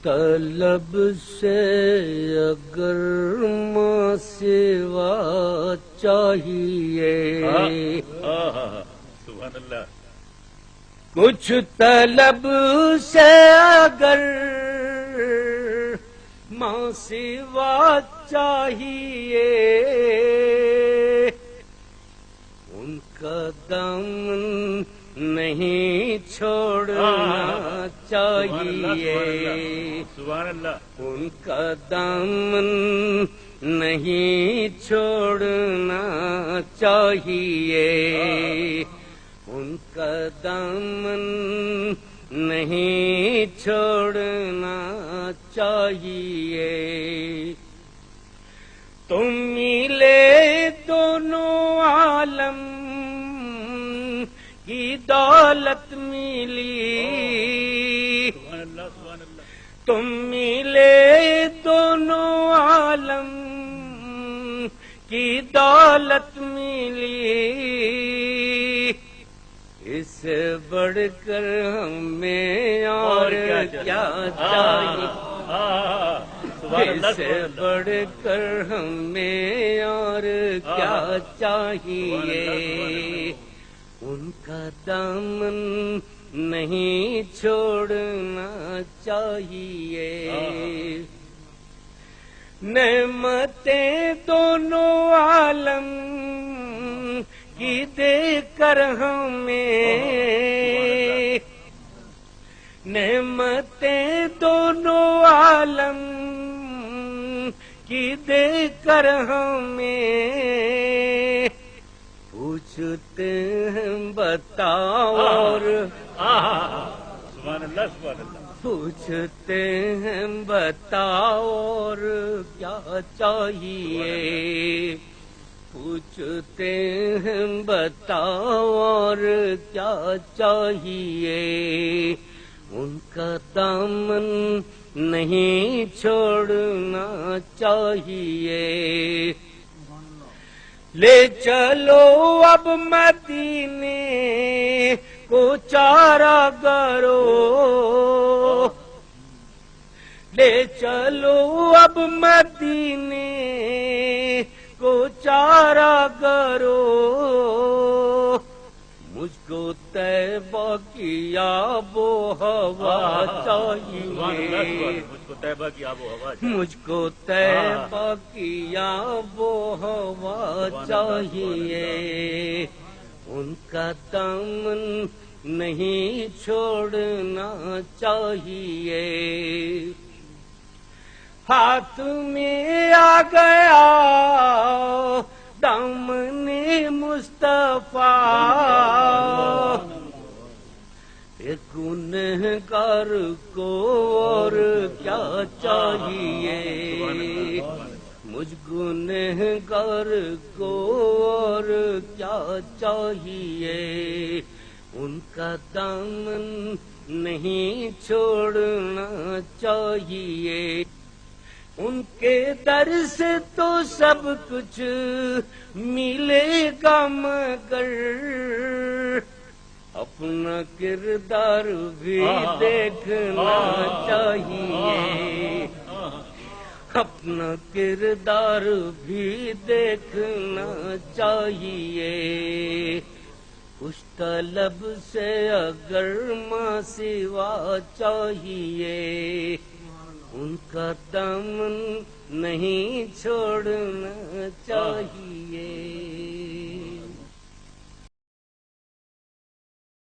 طلب سے اگر ماں سوا چاہیے، سبحان اللہ. کچھ طلب سے اگر ماں سوا چاہیے، ان کا دامن نہیں چھوڑنا چاہیے، سبحان اللہ. ان کا دامن نہیں چھوڑنا چاہیے، ان کا دامن نہیں چھوڑنا چاہیے. تم ملے دونوں عالم کی دولت ملی، سبحان اللہ. سبحان اللہ. تم ملے دونوں عالم کی دولت ملی، اس سے بڑھ کر ہمیں اور کیا چاہیے، اس سے بڑھ کر ہمیں اور کیا چاہیے. ان کا دامن نہیں چھوڑنا چاہیے. نعمتیں دونوں عالم کی دے کر ہمیں، نعمتیں دونوں عالم کی دے کر ہمیں، پوچھتے ہیں بتاؤ اور سبحان اللہ. سبحان اللہ. پوچھتے ہیں بتاؤ اور کیا چاہیے، پوچھتے ہیں بتاؤ اور کیا چاہیے. ان کا دامن نہیں چھوڑنا چاہیے. لے چلو اب مدینے کو چارہ کرو، لے چلو اب مدینے کو چارہ کرو. مجھ کو طیبہ کی آب و ہوا چاہیے، مجھ کو طیبہ کی آب و ہوا چاہیے. مجھ کو طیبہ کی آب و ہوا چاہیے. ان کا دامن نہیں چھوڑنا چاہیے. ہاتھ میں آ گیا دامن مصطفیٰ، ایک گنہگار کو اور کیا چاہیے، مجھ گنہگار کو اور کیا چاہیے. ان کا دامن نہیں چھوڑنا چاہیے. ان کے در سے تو سب کچھ ملے گا مگر اپنا کردار بھی دیکھنا چاہیے، اپنا کردار بھی دیکھنا چاہیے. کچھ طلب سے اگر ماں سوا چاہیے، ان کا دامن نہیں چھوڑنا چاہیے.